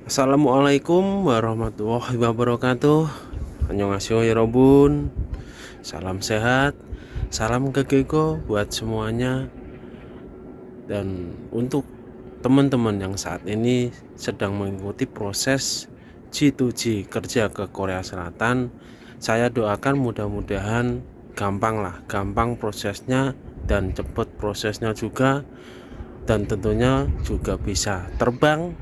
Assalamualaikum warahmatullahi wabarakatuh. Annyeonghaseyo 여러분. Salam sehat, salam kekeko buat semuanya. Dan untuk teman-teman yang saat ini sedang mengikuti proses G2G kerja ke Korea Selatan, saya doakan mudah-mudahan gampang prosesnya dan cepat prosesnya juga, dan tentunya juga bisa terbang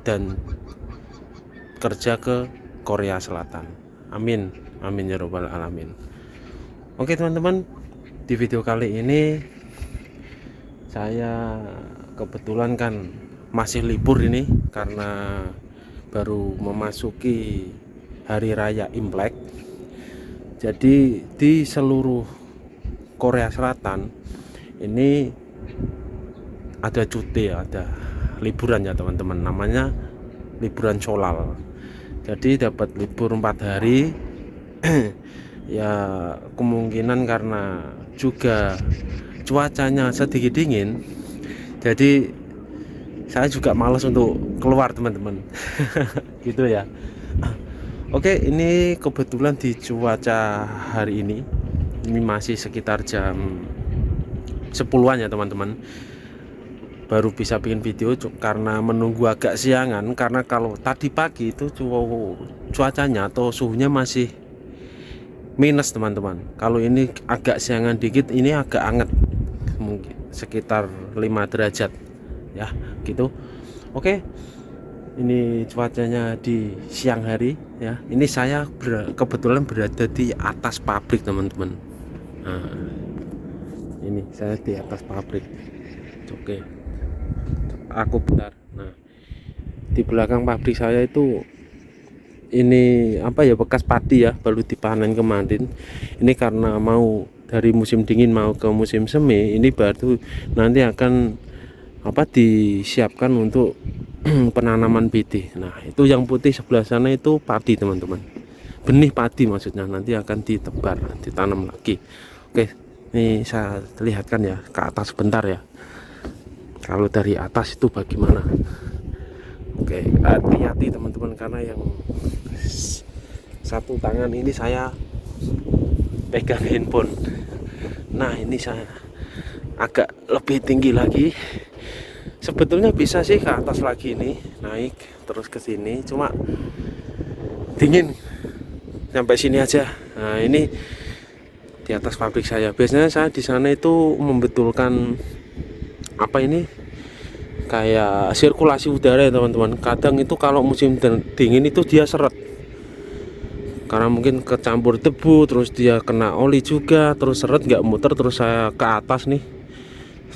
dan kerja ke Korea Selatan. Amin, amin ya robbal alamin. Oke teman-teman, di video kali ini saya kebetulan kan masih libur ini karena baru memasuki hari raya Imlek. Jadi di seluruh Korea Selatan ini ada cuti, ada liburan ya teman-teman, namanya liburan Sholal. Jadi dapat libur 4 hari. Ya kemungkinan karena juga cuacanya sedikit dingin, jadi saya juga malas untuk keluar teman-teman. Gitu ya. Oke, ini kebetulan di cuaca hari ini masih sekitar jam 10-an ya teman-teman, baru bisa bikin video karena menunggu agak siangan. Karena kalau tadi pagi itu cuacanya atau suhunya masih minus teman-teman. Kalau ini agak siangan dikit, ini agak anget, mungkin sekitar 5 derajat ya gitu. Oke, ini cuacanya di siang hari ya. Ini saya kebetulan berada di atas pabrik teman-teman. Nah, ini saya di atas pabrik. Oke, aku bentar. Nah, di belakang pabrik saya itu ini apa ya, bekas padi ya, baru dipanen kemarin. Ini karena mau dari musim dingin mau ke musim semi, ini baru nanti akan apa disiapkan untuk penanaman bibit. Nah, itu yang putih sebelah sana itu padi teman-teman, benih padi maksudnya, nanti akan ditebar, ditanam lagi. Oke, ini saya lihatkan ya ke atas sebentar ya, kalau dari atas itu bagaimana. Oke, hati-hati teman-teman, karena yang satu tangan ini saya pegang handphone. Nah, ini saya agak lebih tinggi lagi. Sebetulnya bisa sih ke atas lagi, ini naik terus ke sini, cuma dingin sampai sini aja. Nah, ini di atas pabrik saya. Biasanya saya di sana itu membetulkan apa ini, kayak sirkulasi udara ya teman-teman. Kadang itu kalau musim dingin itu dia seret, karena mungkin kecampur debu, terus dia kena oli juga, terus seret nggak muter. Terus saya ke atas nih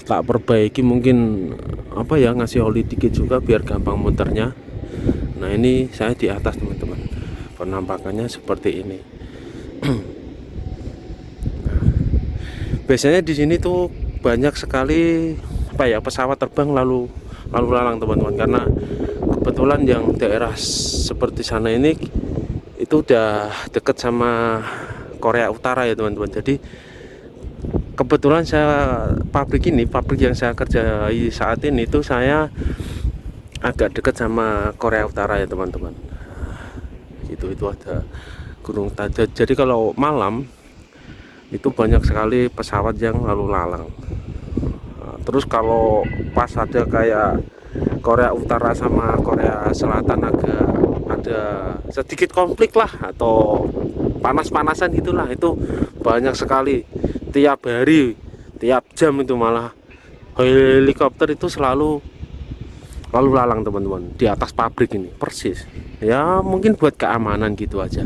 tak perbaiki, mungkin apa ya, ngasih oli dikit juga biar gampang muternya. Nah, ini saya di atas teman-teman, penampakannya seperti ini. Biasanya di sini tuh banyak sekali apa ya, pesawat terbang lalu lalang teman-teman, karena kebetulan yang daerah seperti sana ini itu udah deket sama Korea Utara ya teman-teman. Jadi kebetulan saya pabrik yang saya kerjai saat ini itu saya agak dekat sama Korea Utara ya teman-teman. Itu ada Gunung Tajat. Jadi kalau malam itu banyak sekali pesawat yang lalu lalang. Terus kalau pas ada kayak Korea Utara sama Korea Selatan agak ada sedikit konflik lah, atau panas-panasan gitulah, itu banyak sekali tiap hari, tiap jam itu malah helikopter itu selalu lalu lalang teman-teman di atas pabrik ini persis. Ya mungkin buat keamanan gitu aja.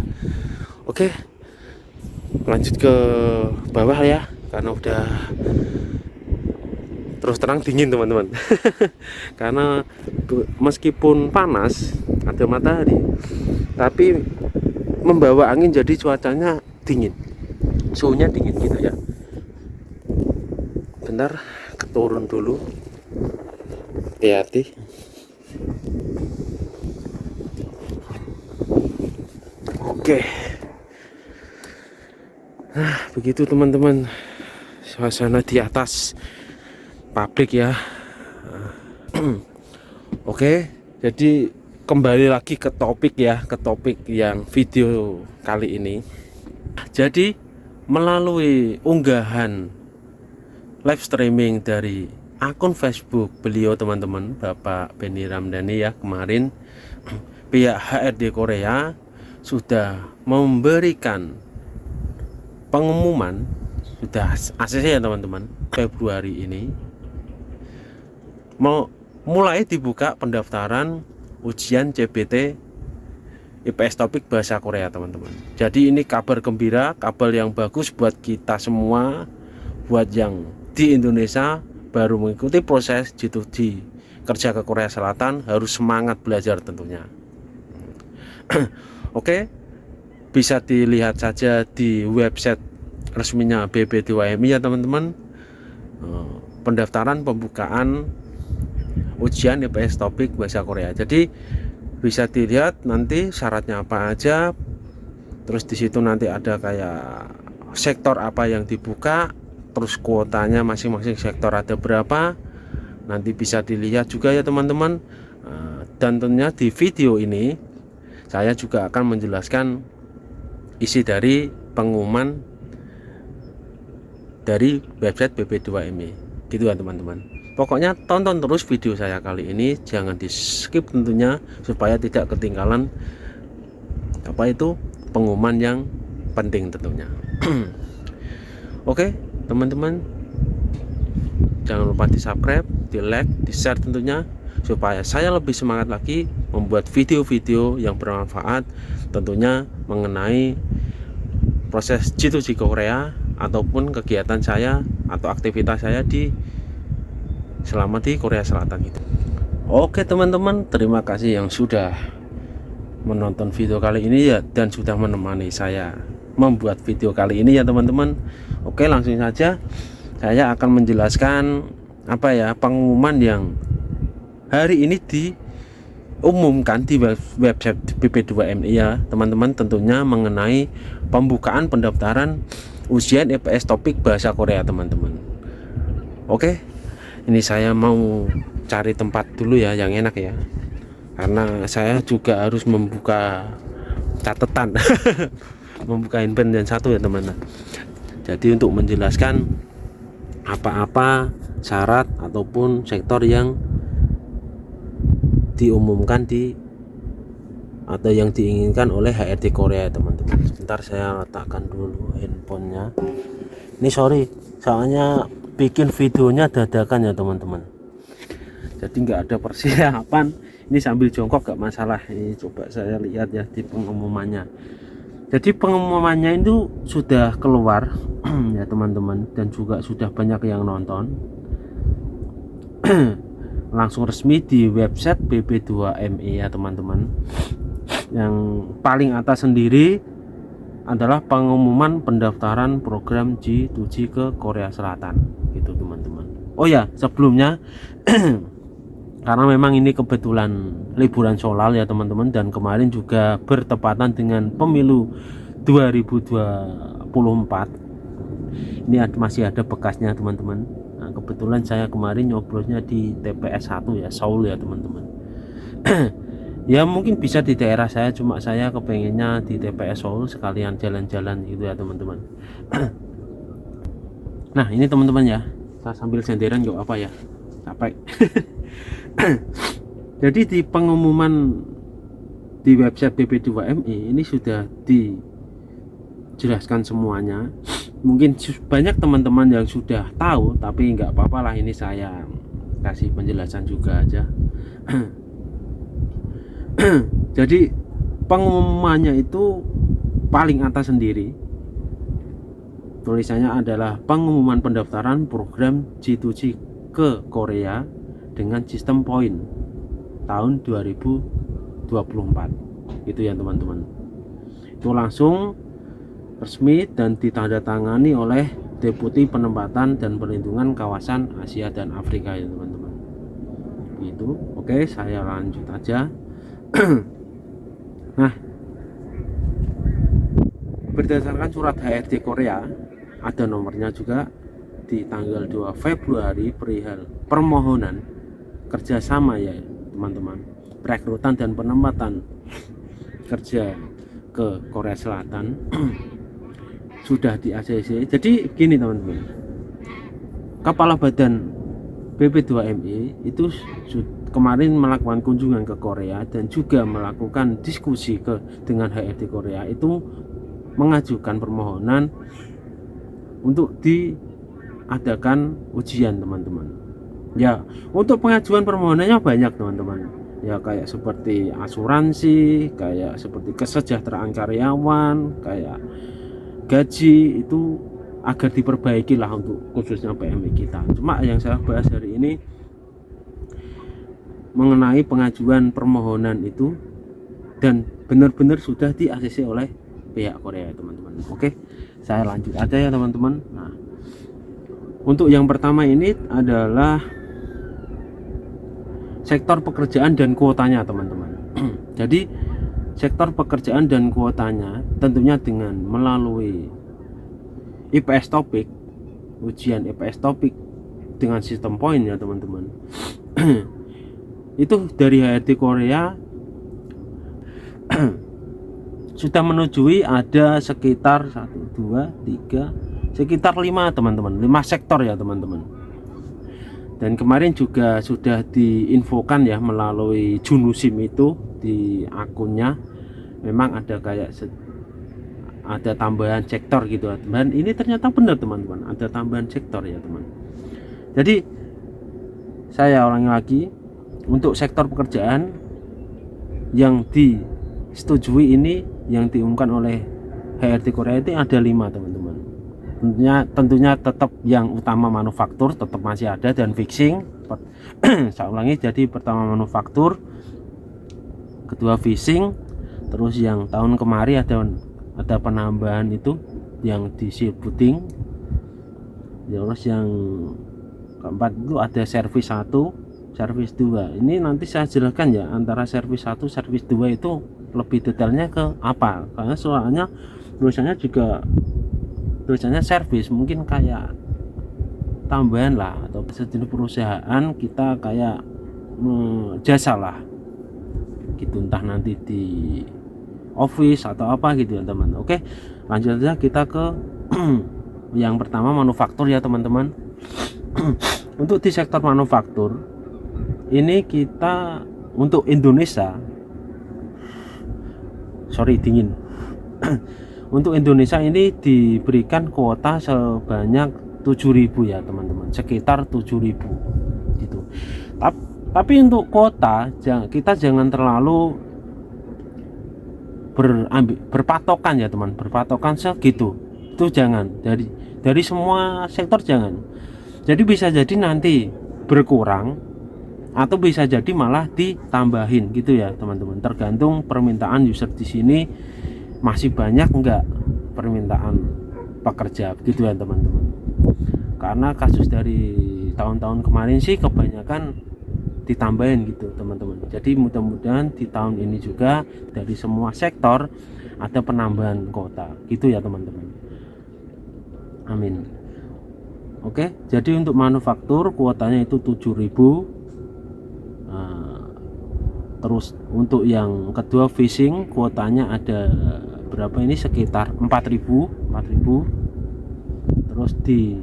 Oke, lanjut ke bawah ya, karena udah terus terang dingin teman-teman. Karena meskipun panas ada matahari, tapi membawa angin jadi cuacanya dingin. suhunya dingin gitu ya. Bentar, keturun dulu, hati-hati. Oke, nah begitu teman-teman suasana di atas pabrik ya. Oke, jadi kembali lagi ke topik ya, ke topik yang video kali ini. Jadi melalui unggahan live streaming dari akun Facebook beliau teman-teman, Bapak Benny Ramdhani ya, kemarin pihak HRD Korea sudah memberikan pengumuman, sudah ACC ya teman-teman, Februari ini mau mulai dibuka pendaftaran ujian CBT IPS topik bahasa Korea teman-teman. Jadi ini kabar gembira, kabar yang bagus buat kita semua, buat yang di Indonesia baru mengikuti proses G2G kerja ke Korea Selatan, harus semangat belajar tentunya. Oke, bisa dilihat saja di website resminya BB2MI ya teman-teman, pendaftaran pembukaan ujian IPS topik bahasa Korea. Jadi bisa dilihat nanti syaratnya apa aja, terus di situ nanti ada kayak sektor apa yang dibuka, terus kuotanya masing-masing sektor ada berapa, nanti bisa dilihat juga ya teman-teman. Dan tentunya di video ini saya juga akan menjelaskan isi dari pengumuman dari website BB2MI gitu ya teman-teman. Pokoknya tonton terus video saya kali ini, jangan di skip tentunya, supaya tidak ketinggalan apa itu pengumuman yang penting tentunya. Oke teman-teman, jangan lupa di subscribe, di like, di share tentunya, supaya saya lebih semangat lagi membuat video-video yang bermanfaat tentunya mengenai proses G2G Korea ataupun kegiatan saya atau aktivitas saya selama di Korea Selatan itu. Oke teman-teman, terima kasih yang sudah menonton video kali ini ya, dan sudah menemani saya membuat video kali ini ya teman-teman. Oke, langsung saja saya akan menjelaskan apa ya pengumuman yang hari ini diumumkan di website BB2MI ya teman-teman, tentunya mengenai pembukaan pendaftaran ujian IPS topik bahasa Korea teman-teman. Oke, ini saya mau cari tempat dulu ya yang enak ya, karena saya juga harus membuka catatan membuka handphone dan satu ya teman-teman. Jadi untuk menjelaskan apa-apa syarat ataupun sektor yang diumumkan atau yang diinginkan oleh HRD Korea teman-teman. Sebentar saya letakkan dulu handphonenya. Ini sorry, soalnya bikin videonya dadakan ya teman-teman, jadi nggak ada persiapan. Ini sambil jongkok gak masalah. Ini coba saya lihat ya di pengumumannya. Jadi pengumumannya itu sudah keluar ya teman-teman, dan juga sudah banyak yang nonton. Langsung resmi di website BB2MI ya teman-teman. Yang paling atas sendiri adalah pengumuman pendaftaran program G2G ke Korea Selatan gitu teman-teman. Oh ya, sebelumnya karena memang ini kebetulan liburan Solal ya teman-teman, dan kemarin juga bertepatan dengan pemilu 2024. Ini masih ada bekasnya teman-teman. Nah, kebetulan saya kemarin nyoblosnya di TPS 1 ya, Seoul ya teman-teman. Ya mungkin bisa di daerah saya, cuma saya kepengennya di TPS Seoul sekalian jalan-jalan gitu ya teman-teman. Nah ini teman-teman ya, saya sambil senderan yuk apa ya, capek. Jadi di pengumuman di website BB2MI ini sudah dijelaskan semuanya. Mungkin banyak teman-teman yang sudah tahu, tapi nggak apa-apa lah, ini saya kasih penjelasan juga aja. Jadi pengumumannya itu paling atas sendiri, tulisannya adalah pengumuman pendaftaran program G2G ke Korea dengan sistem poin tahun 2024 gitu ya teman-teman. Itu langsung resmi dan ditandatangani oleh Deputi Penempatan dan Perlindungan Kawasan Asia dan Afrika ya teman-teman. Itu oke, saya lanjut aja. Nah, berdasarkan surat HRD Korea, ada nomornya juga, di tanggal 2 Februari perihal permohonan kerjasama ya teman-teman, perekrutan dan penempatan kerja ke Korea Selatan sudah di ACC. Jadi gini teman-teman, Kepala Badan BP2MI itu kemarin melakukan kunjungan ke Korea dan juga melakukan diskusi dengan HRD Korea, itu mengajukan permohonan untuk diadakan ujian teman-teman. Ya, untuk pengajuan permohonannya banyak teman-teman. Ya kayak seperti asuransi, kayak seperti kesejahteraan karyawan, kayak gaji, itu agar diperbaiki lah untuk khususnya PMI kita. Cuma yang saya bahas hari ini mengenai pengajuan permohonan itu dan benar-benar sudah di ACC oleh pihak Korea teman-teman. Oke, saya lanjut aja ya teman-teman. Nah, untuk yang pertama ini adalah sektor pekerjaan dan kuotanya teman-teman. Jadi sektor pekerjaan dan kuotanya tentunya dengan melalui IPS topik, ujian IPS topik dengan sistem poin ya teman-teman. Itu dari HRD Korea sudah menunjui ada sekitar 1, 2, 3, sekitar 5 teman-teman, 5 sektor ya teman-teman. Dan kemarin juga sudah diinfokan ya melalui Junusim itu di akunnya, memang ada kayak ada tambahan sektor gitu, dan ini ternyata benar teman-teman, ada tambahan sektor ya teman. Jadi saya ulangi lagi, untuk sektor pekerjaan yang disetujui ini, yang diumumkan oleh HRD Korea itu ada 5 teman-teman. Tentunya tetap yang utama manufaktur tetap masih ada dan fixing. Saya ulangi, jadi pertama manufaktur, kedua fishing, terus yang tahun kemarin ada penambahan itu yang di shipbuilding, terus yang keempat itu ada servis 1, servis 2. Ini nanti saya jelaskan ya, antara servis 1 servis 2 itu lebih detailnya ke apa, karena soalnya tulisannya servis, mungkin kayak tambahan lah, atau sejenis perusahaan kita kayak jasa lah gitu, entah nanti di office atau apa gitu ya teman. Oke, lanjut aja kita ke yang pertama manufaktur ya teman-teman. Untuk di sektor manufaktur ini kita untuk Indonesia, dingin. Untuk Indonesia ini diberikan kuota sebanyak 7.000 ya teman-teman, sekitar 7.000 gitu. Tapi untuk kuota kita jangan terlalu berpatokan ya teman, berpatokan segitu itu jangan, dari semua sektor jangan. Jadi bisa jadi nanti berkurang atau bisa jadi malah ditambahin gitu ya teman-teman, tergantung permintaan user di sini masih banyak enggak permintaan pekerja gitu ya teman-teman. Karena kasus dari tahun-tahun kemarin sih kebanyakan ditambahin gitu teman-teman. Jadi mudah-mudahan di tahun ini juga dari semua sektor ada penambahan kuota gitu ya teman-teman. Amin. Oke, jadi untuk manufaktur kuotanya itu 7.000. Terus untuk yang kedua fishing kuotanya ada berapa ini, sekitar 4.000. Terus di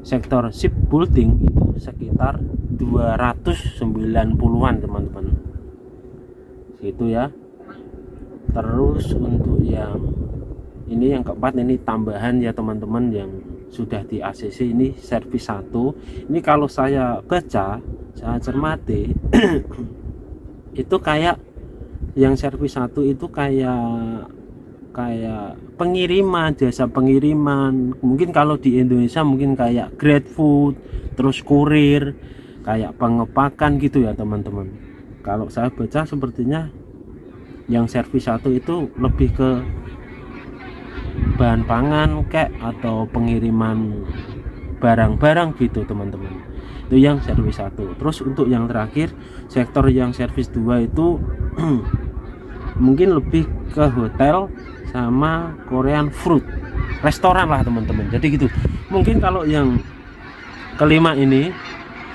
sektor shipbuilding itu sekitar 290-an teman-teman, itu ya. Terus untuk yang ini yang keempat, ini tambahan ya teman-teman, yang sudah di ACC ini servis 1. Ini kalau saya baca, saya cermati itu kayak yang servis 1 itu kayak pengiriman, jasa pengiriman. Mungkin kalau di Indonesia mungkin kayak GrabFood, terus kurir, kayak pengepakan gitu ya teman-teman. Kalau saya baca sepertinya yang servis 1 itu lebih ke bahan pangan kek atau pengiriman barang-barang gitu teman-teman. Itu yang servis 1. Terus untuk yang terakhir, sektor yang servis 2 itu mungkin lebih ke hotel sama Korean food, restoran lah teman-teman. Jadi gitu. Mungkin kalau yang kelima ini,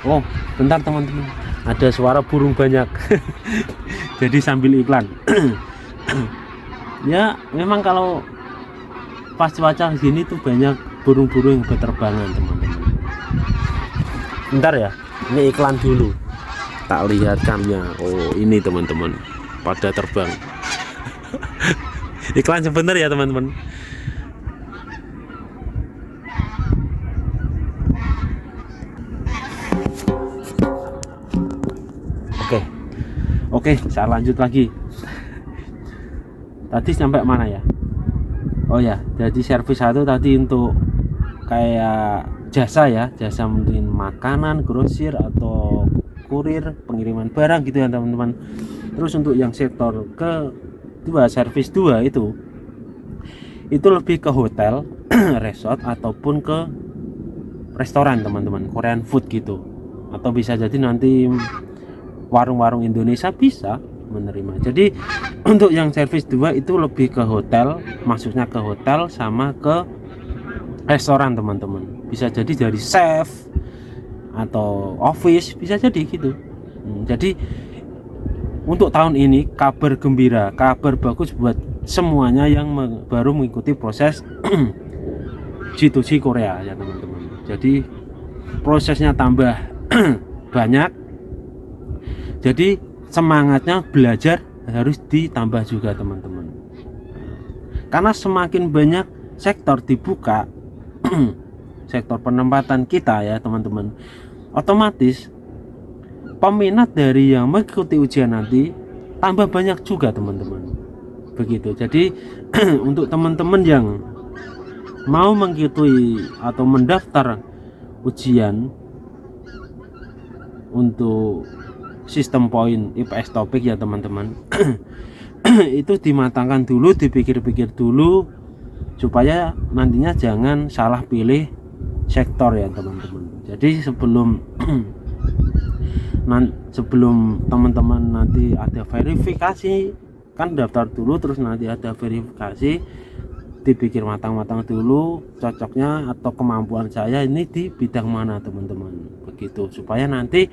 oh bentar teman-teman, ada suara burung banyak. Jadi sambil iklan. Ya memang kalau pas cuaca gini tuh banyak burung-burung yang berterbangan teman-teman. Bentar ya, ini iklan dulu, tak lihat camnya. Oh ini teman-teman pada terbang. Iklan sebentar ya teman-teman. Oke, saya lanjut lagi. Tadi sampai mana ya? Oh ya, jadi servis 1 tadi untuk kayak jasa ya, jasa mungkin makanan, grosir atau kurir, pengiriman barang gitu ya teman-teman. Terus untuk yang sektor kedua, servis 2 itu lebih ke hotel, resort ataupun ke restoran teman-teman, Korean food gitu. Atau bisa jadi nanti warung-warung Indonesia bisa menerima. Jadi untuk yang servis 2 itu lebih ke hotel, maksudnya ke hotel sama ke restoran teman-teman. Bisa jadi dari chef atau office, bisa jadi gitu. Jadi untuk tahun ini kabar gembira, kabar bagus buat semuanya yang baru mengikuti proses G2G Korea ya teman-teman. Jadi prosesnya tambah banyak. Jadi semangatnya belajar harus ditambah juga teman-teman. Karena semakin banyak sektor dibuka, sektor penempatan kita ya teman-teman, otomatis peminat dari yang mengikuti ujian nanti tambah banyak juga teman-teman. Begitu. Jadi untuk teman-teman yang mau mengikuti atau mendaftar ujian untuk sistem poin IPS topik ya teman-teman, itu dimatangkan dulu, dipikir-pikir dulu supaya nantinya jangan salah pilih sektor ya teman-teman. Jadi sebelum teman-teman nanti ada verifikasi, kan daftar dulu terus nanti ada verifikasi, dipikir matang-matang dulu cocoknya atau kemampuan saya ini di bidang mana teman-teman, begitu supaya nanti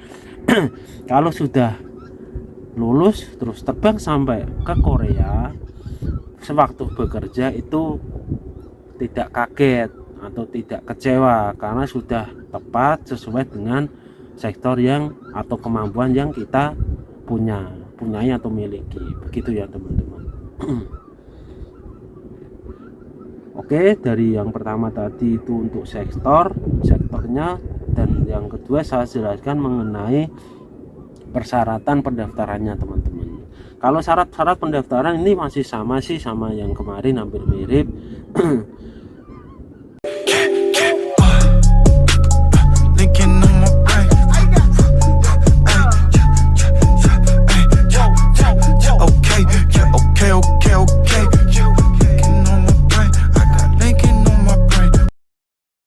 kalau sudah lulus terus terbang sampai ke Korea, sewaktu bekerja itu tidak kaget atau tidak kecewa karena sudah tepat sesuai dengan sektor yang atau kemampuan yang kita punyai atau miliki, begitu ya teman-teman. Oke, dari yang pertama tadi itu untuk sektornya, dan yang kedua saya jelaskan mengenai persyaratan pendaftarannya teman-teman. Kalau syarat-syarat pendaftaran ini masih sama sih, sama yang kemarin, hampir mirip.